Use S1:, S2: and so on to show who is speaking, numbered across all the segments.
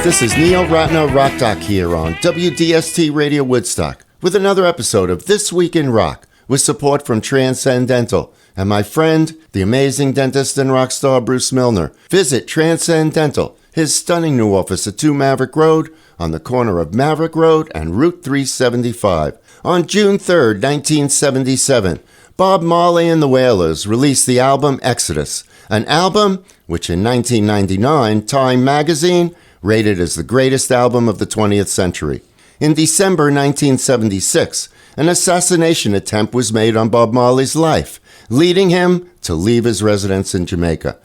S1: This is Neil Ratner Rock Doc here on WDST Radio Woodstock with another episode of This Week in Rock with support from Transcendental and my friend, the amazing dentist and rock star Bruce Milner. Visit Transcendental, his stunning new office at 2 Maverick Road on the corner of Maverick Road and Route 375. On June 3rd, 1977, Bob Marley and the Wailers released the album Exodus, an album which in 1999 Time magazine rated as the greatest album of the 20th century. In December 1976, an assassination attempt was made on Bob Marley's life, leading him to leave his residence in Jamaica.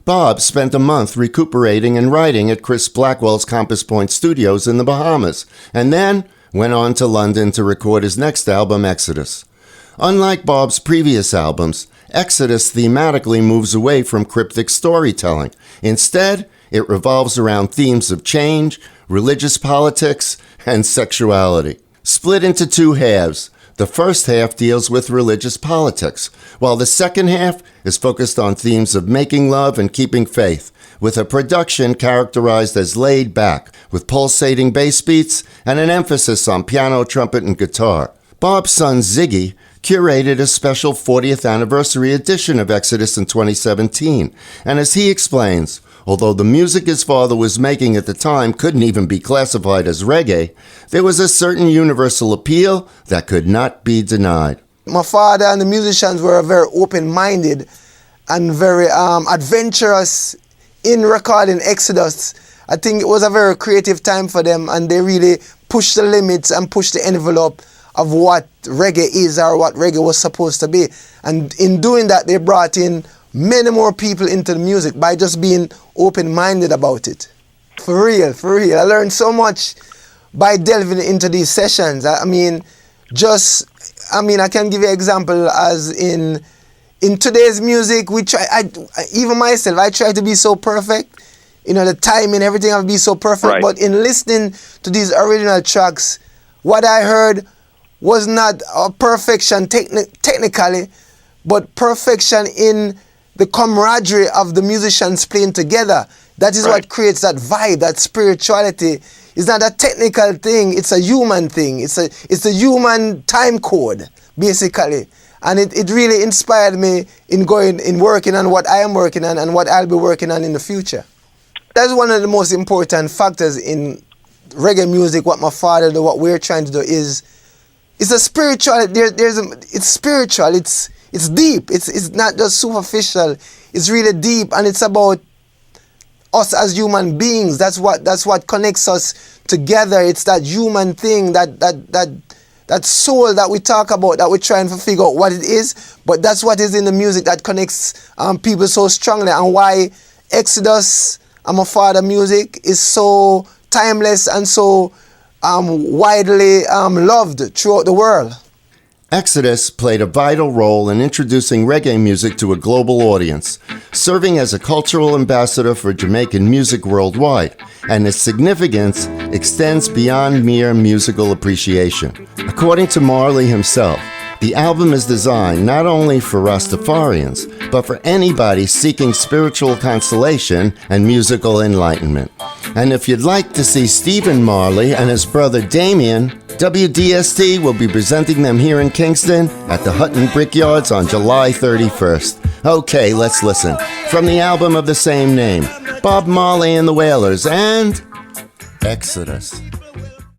S1: Bob spent a month recuperating and writing at Chris Blackwell's Compass Point Studios in the Bahamas, and then went on to London to record his next album, Exodus. Unlike Bob's previous albums, Exodus thematically moves away from cryptic storytelling. Instead, it revolves around themes of change, religious politics, and sexuality. Split into 2 halves, the first half deals with religious politics, while the second half is focused on themes of making love and keeping faith, with a production characterized as laid back, with pulsating bass beats and an emphasis on piano, trumpet, and guitar. Bob's son Ziggy curated a special 40th anniversary edition of Exodus in 2017, and as he explains, although the music his father was making at the time couldn't even be classified as reggae, there was a certain universal appeal that could not be denied.
S2: My father and the musicians were very open-minded and very adventurous in recording Exodus. I think it was a very creative time for them, and they really pushed the limits and pushed the envelope of what reggae is or what reggae was supposed to be. And in doing that, they brought in many more people into the music by just being open-minded about it. For real. I learned so much by delving into these sessions. I can give you an example as in today's music, even myself, I try to be so perfect. The timing, everything will be so perfect. Right. But in listening to these original tracks, what I heard was not a perfection technically, but perfection in the camaraderie of the musicians playing together. That is right. What creates that vibe, that spirituality. It's not a technical thing, it's a human thing. It's a human time code, basically. And it really inspired me in working on what I am working on and what I'll be working on in the future. That's one of the most important factors in reggae music, what my father did, what we're trying to do is, it's a spiritual, it's spiritual, it's deep, it's not just superficial, it's really deep, and it's about us as human beings. That's what connects us together. It's that human thing, that soul that we talk about, that we're trying to figure out what it is, but that's what is in the music that connects people so strongly, and why Exodus and my father music is so timeless and so widely loved throughout the world.
S1: Exodus played a vital role in introducing reggae music to a global audience, serving as a cultural ambassador for Jamaican music worldwide, and its significance extends beyond mere musical appreciation. According to Marley himself, the album is designed not only for Rastafarians, but for anybody seeking spiritual consolation and musical enlightenment. And if you'd like to see Stephen Marley and his brother Damien, WDST will be presenting them here in Kingston at the Hutton Brickyards on July 31st. Okay, let's listen. From the album of the same name, Bob Marley and the Wailers and Exodus.